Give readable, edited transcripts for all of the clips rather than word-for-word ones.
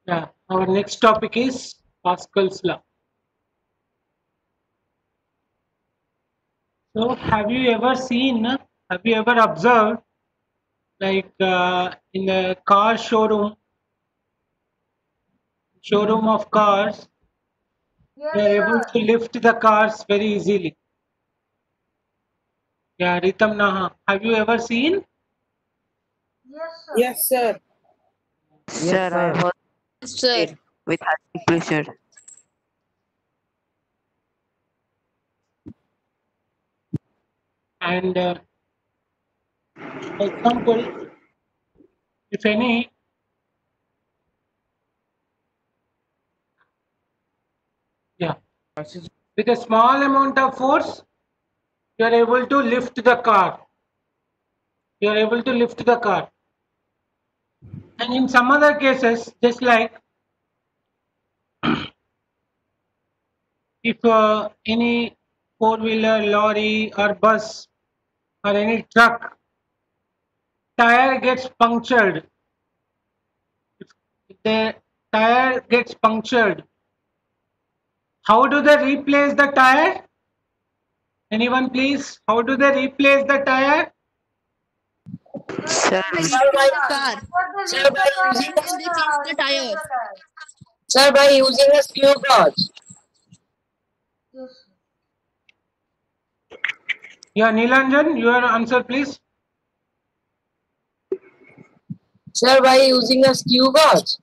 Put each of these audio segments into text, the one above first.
Yeah, our next topic is Pascal's law. So, have you ever observed, like in the car showroom of cars, they Yes, are able sir. to lift the cars very easily. Yeah, Ritam Naha, have you ever seen? Yes, sir. Yes, sir. Yes, Sir, I sir. was Sir, there with high pressure. And for example, if any, yeah, with a small amount of force, you are able to lift the car. You are able to lift the car. And in some other cases, just like if any four-wheeler, lorry or bus or any truck tire gets punctured, if the tire gets punctured, how do they replace the tire? Anyone please? How do they replace the tire? Sir, Sir, they by Sir, lift lifting the by the car. car, Sir, they sir, lift by the car using and then then they change the replace tire. the tire. a screw gauge. Yes, sir. Yeah, Nilanjan, your answer please. Sir, by using a screw gauge.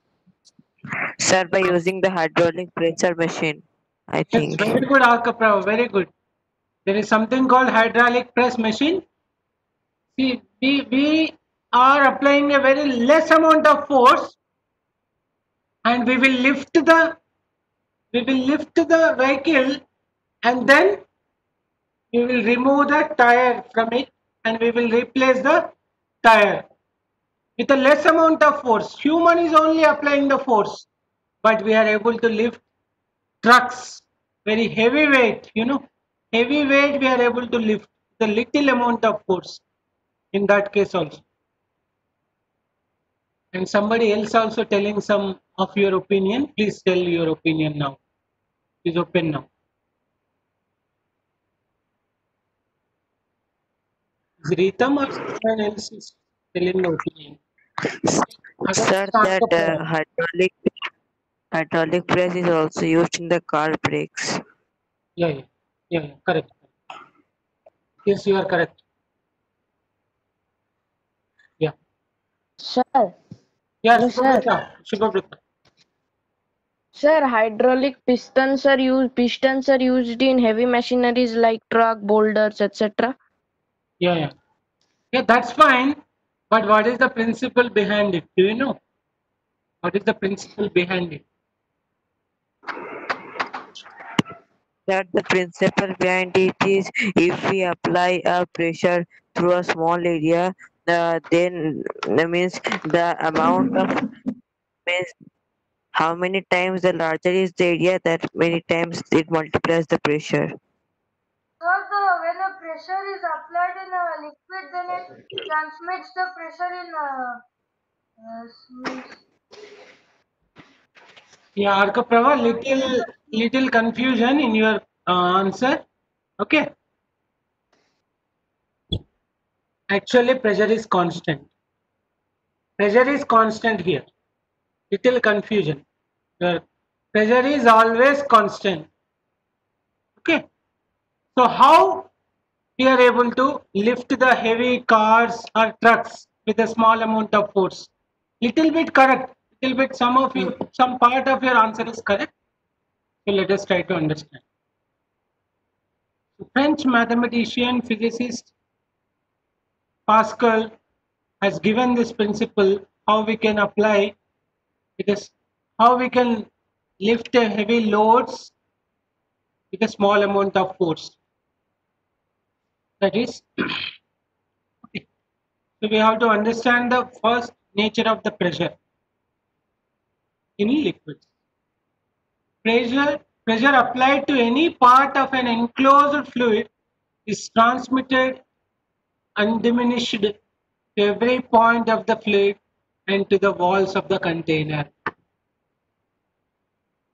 sir, by using the hydraulic pressure machine, I Yes, think. very good, Arkaprava, very good. There is something called hydraulic press machine. See, we are applying a very less amount of force and we will lift the vehicle and then we will remove the tire from it and we will replace the tire with a less amount of force. Human is only applying the force, but we are able to lift trucks, very heavy weight, heavy weight we are able to lift the little amount of force in that case also. And somebody else also telling some of your opinion. Please tell your opinion now. Please open now. Is Ritam or someone else is telling the opinion? Sir, Otherwise, that Arkaprava. hydraulic press is also used in the car brakes. Yeah, yeah, yeah, yeah, correct. Yes, you are correct. Yeah, Sir, yeah, hello sir. Shubhabrata. Sir, hydraulic pistons are used in heavy machineries like truck, boulders, etc. Yeah, yeah, yeah. That's fine. But what is the principle behind it? Do you know? What is the principle behind it? That the principle behind it is if we apply a pressure through a small area, then that means the amount of means how many times the larger is the area, that many times it multiplies the pressure. Sir, when a pressure is applied in a liquid, then it transmits the pressure in means Yeah, Arkaprava, there is little confusion in your answer. Okay, actually pressure is constant. Pressure is constant here. Little confusion. Your pressure is always constant. Okay. So how we are able to lift the heavy cars or trucks with a small amount of force? Little bit correct. Little bit. Some part of your answer is correct. So let us try to understand. French mathematician, physicist Pascal has given this principle how we can apply because how we can lift a heavy loads with a small amount of force. That is, okay. So we have to understand the first nature of the pressure in liquids. Pressure applied to any part of an enclosed fluid is transmitted undiminished to every point of the fluid and to the walls of the container.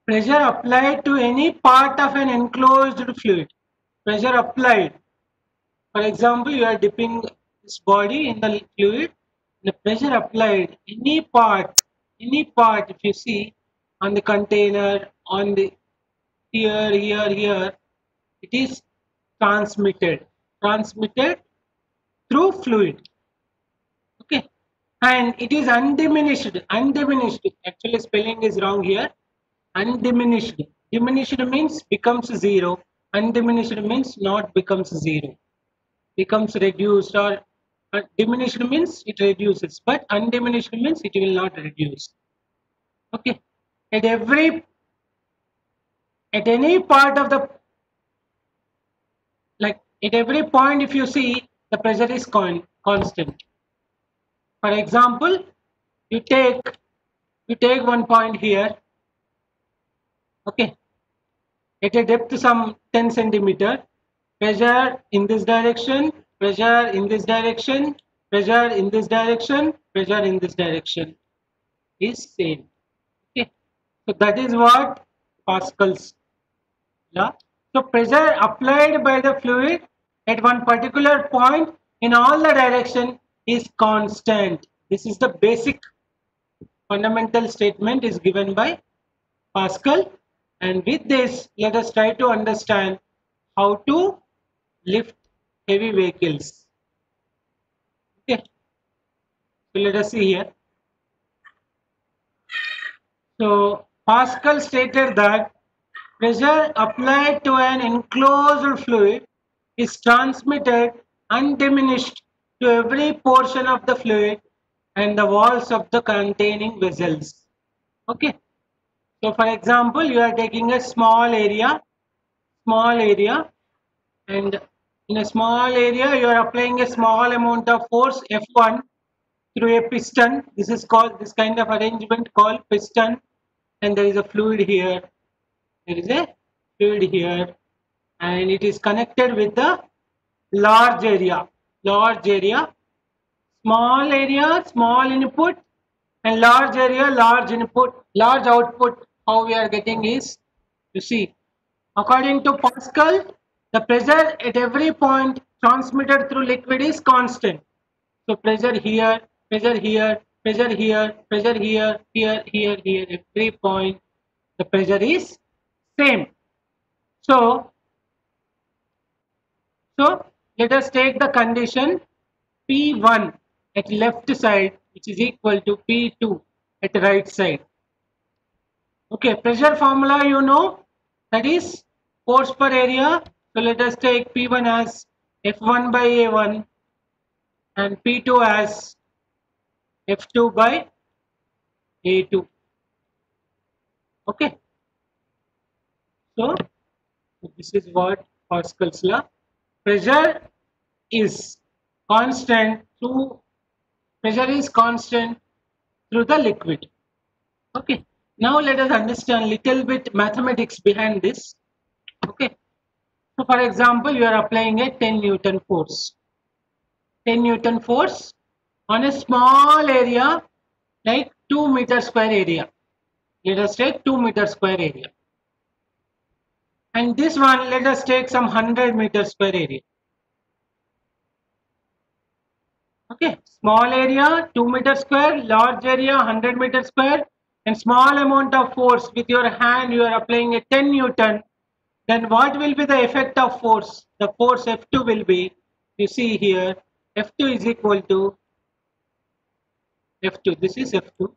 pressure applied to any part of an enclosed fluid. Pressure applied. For example, you are dipping this body in the fluid. The pressure applied, any part if you see on the container, on the here, it is transmitted through fluid. Okay, and it is undiminished. Actually, spelling is wrong here. Undiminished. Diminished means becomes zero. Undiminished means not becomes zero. Becomes reduced, or diminished means it reduces, but undiminished means it will not reduce. Okay, at any part of the, like at every point, if you see, the pressure is constant. For example, you take one point here. Okay, at a depth some 10 centimeter, pressure in this direction, pressure in this direction, pressure in this direction, pressure in this direction is same. Okay, so that is what Pascal's law. So pressure applied by the fluid at one particular point in all the direction is constant. This is the basic fundamental statement is given by Pascal, and with this let us try to understand how to lift heavy vehicles. Okay, so let us see here. So Pascal stated that pressure applied to an enclosed fluid is transmitted undiminished to every portion of the fluid and the walls of the containing vessels. Okay, so for example, you are taking a small area, and in a small area you are applying a small amount of force F1 through a piston. This is called, this kind of arrangement called piston, and there is a fluid here. There is a fluid here, and it is connected with the large area, small area, small input, and large area, large input, large output. How we are getting is, you see, according to Pascal, the pressure at every point transmitted through liquid is constant. So pressure here, pressure here, pressure here, pressure here, every point the pressure is same. So let us take the condition P1 at left side, which is equal to P2 at right side. Okay, pressure formula you know, that is force per area. So let us take P1 as F1 by A1 and P2 as F2 by A2. Okay, so this is what Pascal's law. Pressure is constant through the liquid. Okay, now let us understand little bit mathematics behind this. Okay, so for example, you are applying a 10 Newton force. 10 Newton force on a small area like 2 meter square area. Let us take 2 meter square area. And this one, let us take some 100 meter square area. Okay, small area 2 meter square, large area 100 meter square, and small amount of force with your hand you are applying a 10 Newton. Then what will be the effect of force? The force F2 will be, you see here, F2 is equal to F2. This is F2.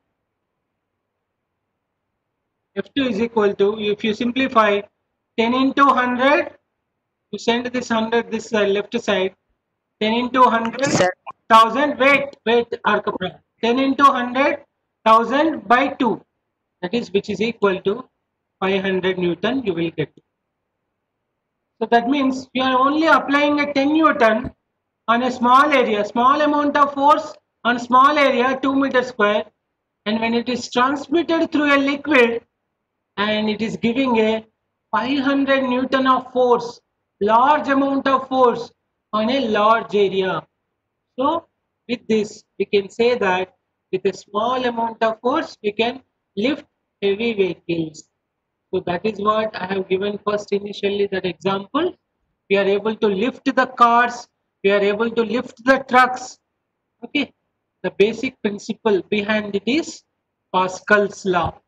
F2 is equal to, if you simplify 10 into 100, you send this 100 this left side. 10 into 100,000. Wait, Arkapra. 10 into 100,000 by 2. That is, which is equal to 500 Newton. You will get. So that means you are only applying a 10 Newton on a small area, small amount of force on small area 2 meter square, and when it is transmitted through a liquid and it is giving a 500 Newton of force, large amount of force on a large area. So with this we can say that with a small amount of force we can lift heavy vehicles. So that is what I have given first initially that example. We are able to lift the cars, we are able to lift the trucks. Okay, the basic principle behind it is Pascal's law.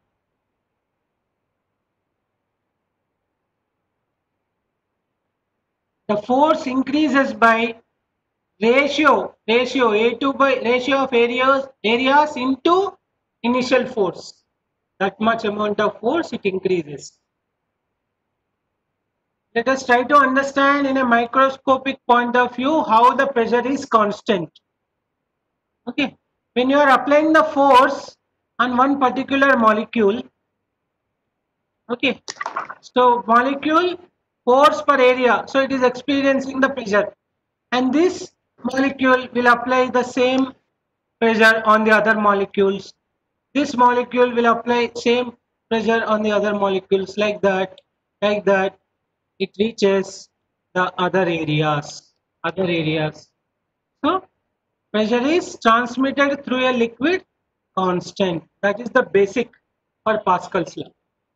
The force increases by ratio A2 by ratio of areas into initial force. That much amount of force it increases. Let us try to understand in a microscopic point of view how the pressure is constant. Okay, when you are applying the force on one particular molecule, okay, so molecule force per area, so it is experiencing the pressure, and this molecule will apply the same pressure on the other molecules. This molecule will apply same pressure on the other molecules, like that, it reaches the other areas. So pressure is transmitted through a liquid constant. That is the basic for Pascal's law.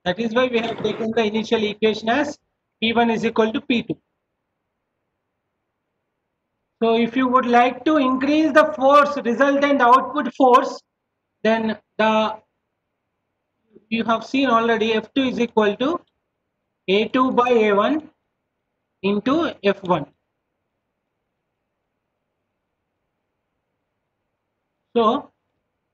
That is why we have taken the initial equation as P1 is equal to P2. So if you would like to increase the force, resultant output force, then you have seen already F2 is equal to A2 by A1 into F1. So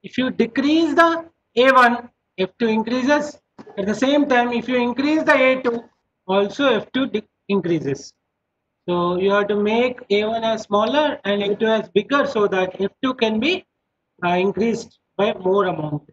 if you decrease the A1, F2 increases. At the same time, if you increase the A2, also F2 increases. So you have to make A1 as smaller and A2 as bigger so that F2 can be increased by more amount.